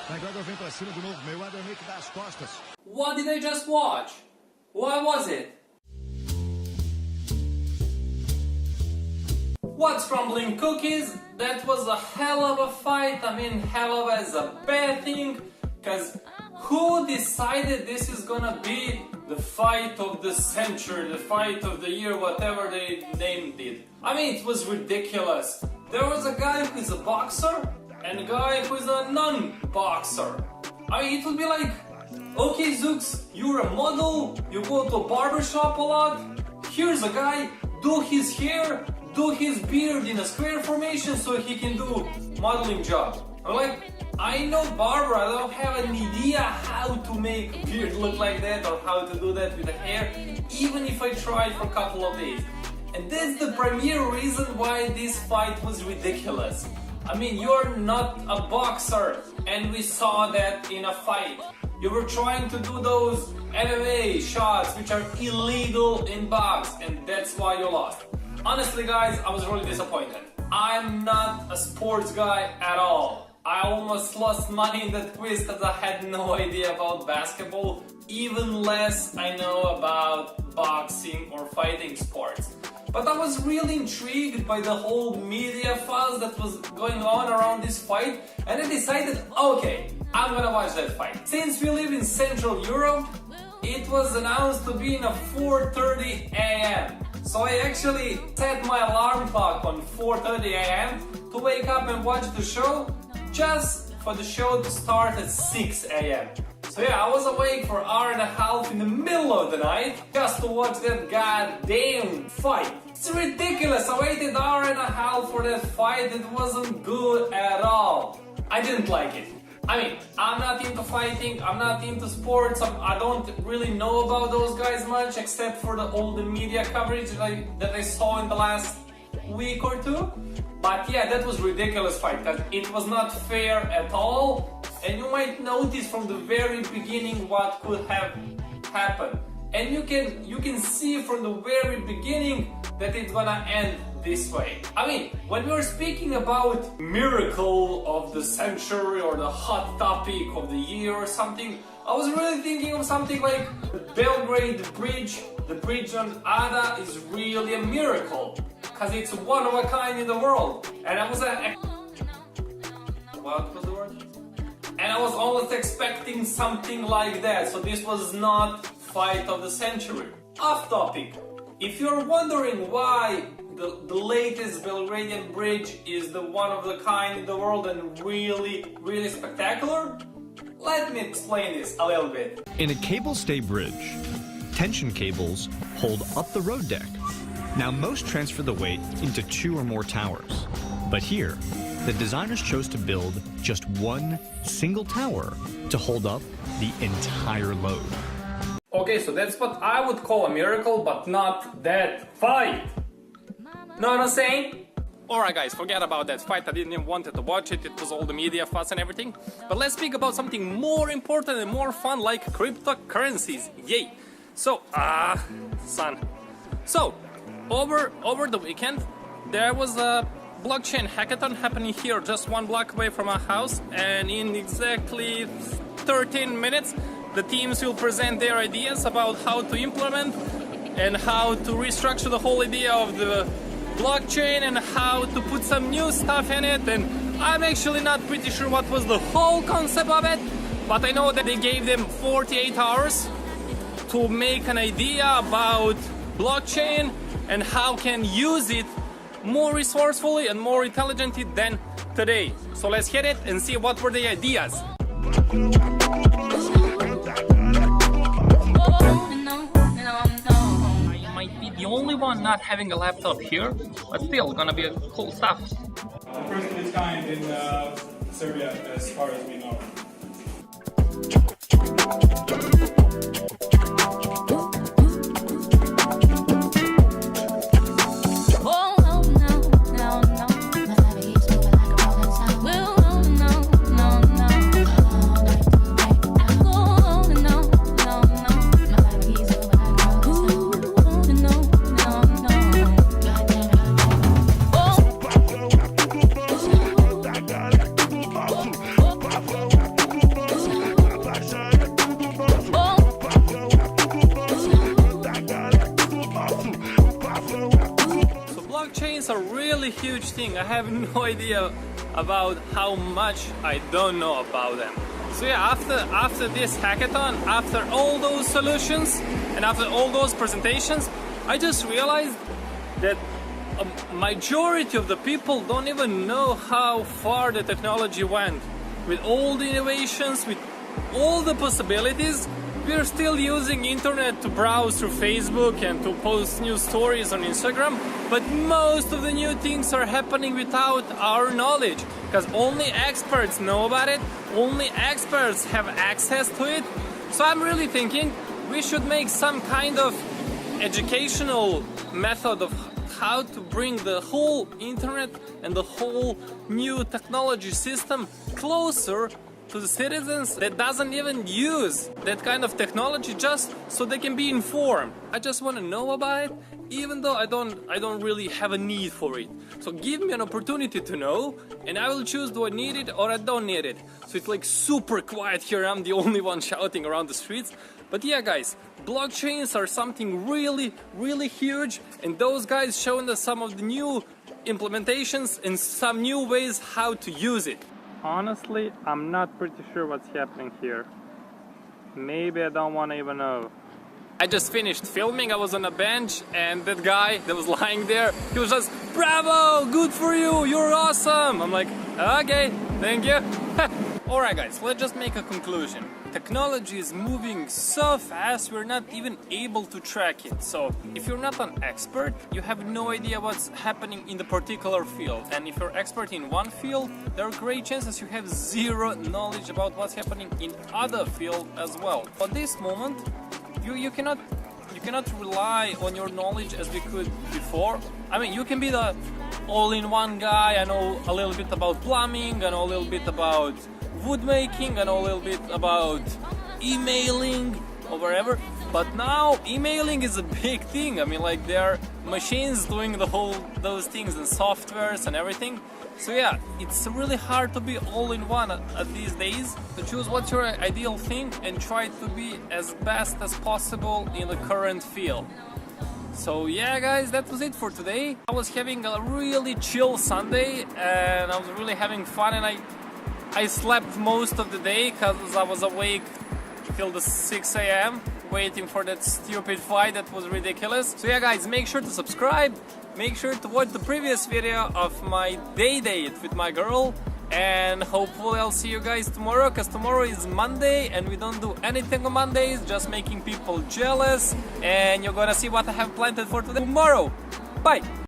McGregor vem pra cima de novo. Mayweather meio que dá as costas. What did I just watch? What was it? What's crumbling cookies? That was a hell of a fight. I mean, hell of is a bad thing, because who decided this is gonna be the fight of the century, the fight of the year, whatever they named it? I mean, it was ridiculous. There was a guy who is a boxer and a guy who is a non-boxer. I mean, it would be like, okay, Zooks, you're a model, you go to a barbershop a lot, here's a guy, do his hair, do his beard in a square formation so he can do modeling job. I'm like, I know barber, I don't have an idea how to make a beard look like that or how to do that with the hair, even if I tried for a couple of days. And that's the premier reason why this fight was ridiculous. I mean, you're not a boxer, and we saw that in a fight. You were trying to do those MMA shots which are illegal in box, and that's why you lost. Honestly guys, I was really disappointed. I'm not a sports guy at all. I almost lost money in that quiz because I had no idea about basketball. Even less I know about boxing or fighting sports. But I was really intrigued by the whole media fuss that was going on around this fight, and I decided, okay, I'm gonna watch that fight. Since we live in Central Europe, it was announced to be in a 4:30 a.m. So I actually set my alarm clock on 4:30 a.m. to wake up and watch the show, just for the show to start at 6 a.m. So yeah, I was awake for an hour and a half in the middle of the night just to watch that goddamn fight. It's ridiculous, I waited an hour and a half for that fight, it wasn't good at all. I didn't like it. I mean, I'm not into fighting, I'm not into sports, I don't really know about those guys much except for all the media coverage that I saw in the last week or two. But yeah, that was a ridiculous fight, because it was not fair at all, and you might notice from the very beginning what could have happened. And you can see from the very beginning that it's gonna end this way. I mean, when we were speaking about miracle of the century or the hot topic of the year or something, I was really thinking of something like the Belgrade Bridge. The bridge on Ada is really a miracle, because it's one of a kind in the world. And I was what was the word? And I was almost expecting something like that, so this was not fight of the century. Off topic. If you're wondering why the latest Belgradian bridge is the one of the kind in the world and really spectacular, let me explain this a little bit. In a cable-stay bridge, tension cables hold up the road deck. Now most transfer the weight into 2 or more towers, but here, the designers chose to build just one single tower to hold up the entire load. Okay, so that's what I would call a miracle, but not that fight. Know what I'm saying? Alright guys, forget about that fight, I didn't even want to watch it, it was all the media fuss and everything. But let's speak about something more important and more fun, like cryptocurrencies. Yay! So, son. So, over the weekend, there was a blockchain hackathon happening here just 1 block away from our house, and in exactly 13 minutes the teams will present their ideas about how to implement and how to restructure the whole idea of the blockchain and how to put some new stuff in it. And I'm actually not pretty sure what was the whole concept of it, but I know that they gave them 48 hours to make an idea about blockchain and how can use it more resourcefully and more intelligently than today. So let's hit it and see what were the ideas. I might be the only one not having a laptop here, but still gonna be a cool stuff. The first of its kind in Serbia, as far as we know. huge thing. I have no idea about how much I don't know about them. So yeah, after this hackathon, after all those solutions and after all those presentations, I just realized that a majority of the people don't even know how far the technology went. With all the innovations, with all the possibilities, we're still using internet to browse through Facebook and to post new stories on Instagram, but most of the new things are happening without our knowledge, because only experts know about it, only experts have access to it. So I'm really thinking we should make some kind of educational method of how to bring the whole internet and the whole new technology system closer to the citizens that doesn't even use that kind of technology, just so they can be informed. I just want to know about it, even though I don't really have a need for it. So give me an opportunity to know, and I will choose, do I need it or I don't need it. So it's like super quiet here, I'm the only one shouting around the streets. But yeah guys, blockchains are something really, really huge, and those guys showing us some of the new implementations and some new ways how to use it. Honestly, I'm not pretty sure what's happening here. Maybe I don't want to even know. I just finished filming, I was on a bench, and that guy that was lying there, he was just, bravo, good for you, you're awesome. I'm like, okay, thank you. Alright guys, let's just make a conclusion. Technology is moving so fast, we're not even able to track it. So if you're not an expert, you have no idea what's happening in the particular field. And if you're expert in one field, there are great chances you have zero knowledge about what's happening in other field as well. At this moment, you cannot rely on your knowledge as we could before. I mean, you can be the all-in-one guy. I know a little bit about plumbing, I know a little bit about wood making, I know a little bit about emailing or whatever, but now emailing is a big thing. I mean, like, there are machines doing those things and softwares and everything. So yeah, it's really hard to be all-in-one at these days. So choose what's your ideal thing and try to be as best as possible in the current field. So yeah guys, that was it for today. I was having a really chill Sunday and I was really having fun, and I slept most of the day because I was awake till the 6 a.m. waiting for that stupid fight that was ridiculous. So yeah guys, make sure to subscribe, make sure to watch the previous video of my day date with my girl, and hopefully I'll see you guys tomorrow, because tomorrow is Monday and we don't do anything on Mondays, just making people jealous, and you're gonna see what I have planned for today tomorrow. Bye!